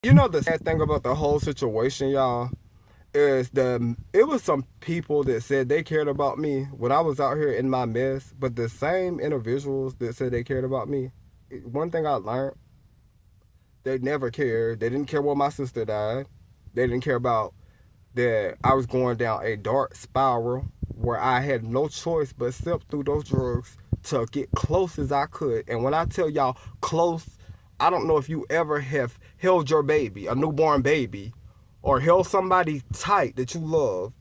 You know the sad thing about the whole situation, y'all, is it was some people that said they cared about me when I was out here in my mess, but the same individuals that said they cared about me, one thing I learned, they never cared. They didn't care when my sister died. They didn't care about that I was going down a dark spiral where I had no choice but step through those drugs to get close as I could. And when I tell y'all close, I don't know if you ever have held your baby, a newborn baby, or held somebody tight that you loved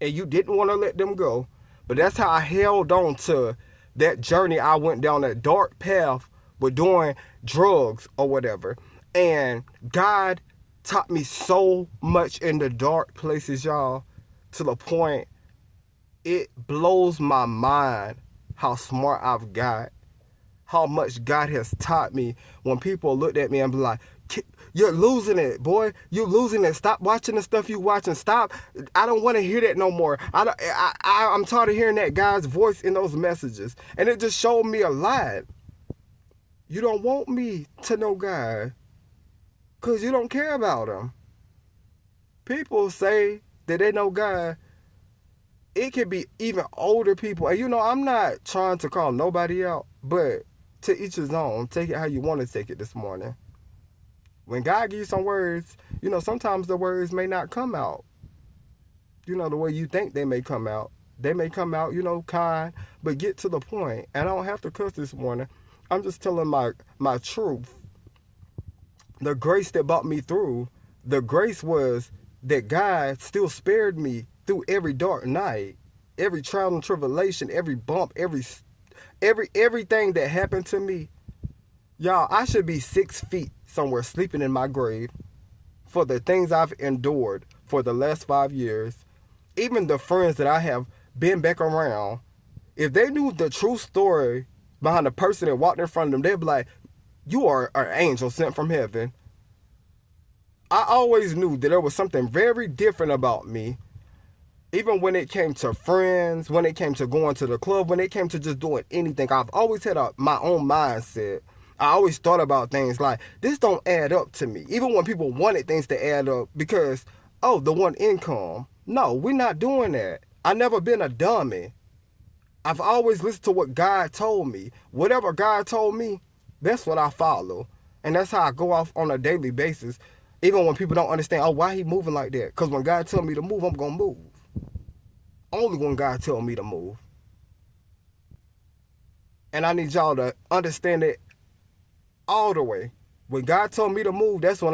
and you didn't want to let them go. But that's how I held on to that journey. I went down that dark path with doing drugs or whatever. And God taught me so much in the dark places, y'all, to the point it blows my mind how smart I've got, how much God has taught me. When people looked at me and be like, you're losing it, boy. You're losing it. Stop watching the stuff you watching. Stop. I don't want to hear that no more. I'm tired of hearing that guy's voice in those messages. And it just showed me a lot. You don't want me to know God because you don't care about him. People say that they know God. It could be even older people. And I'm not trying to call nobody out, but to each his own. Take it how you want to take it this morning. When God gives you some words, sometimes the words may not come out, the way you think they may come out. They may come out, kind, but get to the point. And I don't have to cuss this morning. I'm just telling my truth. The grace that brought me through, the grace was that God still spared me through every dark night, every trial and tribulation, every bump, everything that happened to me. Y'all, I should be 6 feet somewhere sleeping in my grave for the things I've endured for the last 5 years. Even the friends that I have been back around, if they knew the true story behind the person that walked in front of them, they'd be like, you are an angel sent from heaven. I always knew that there was something very different about me. Even when it came to friends, when it came to going to the club, when it came to just doing anything, I've always had my own mindset. I always thought about things like, this don't add up to me. Even when people wanted things to add up because, the one income. No, we're not doing that. I've never been a dummy. I've always listened to what God told me. Whatever God told me, that's what I follow. And that's how I go off on a daily basis. Even when people don't understand, why he moving like that? Because when God tell me to move, I'm going to move. Only when God tell me to move. And I need y'all to understand it all the way. When God told me to move, that's when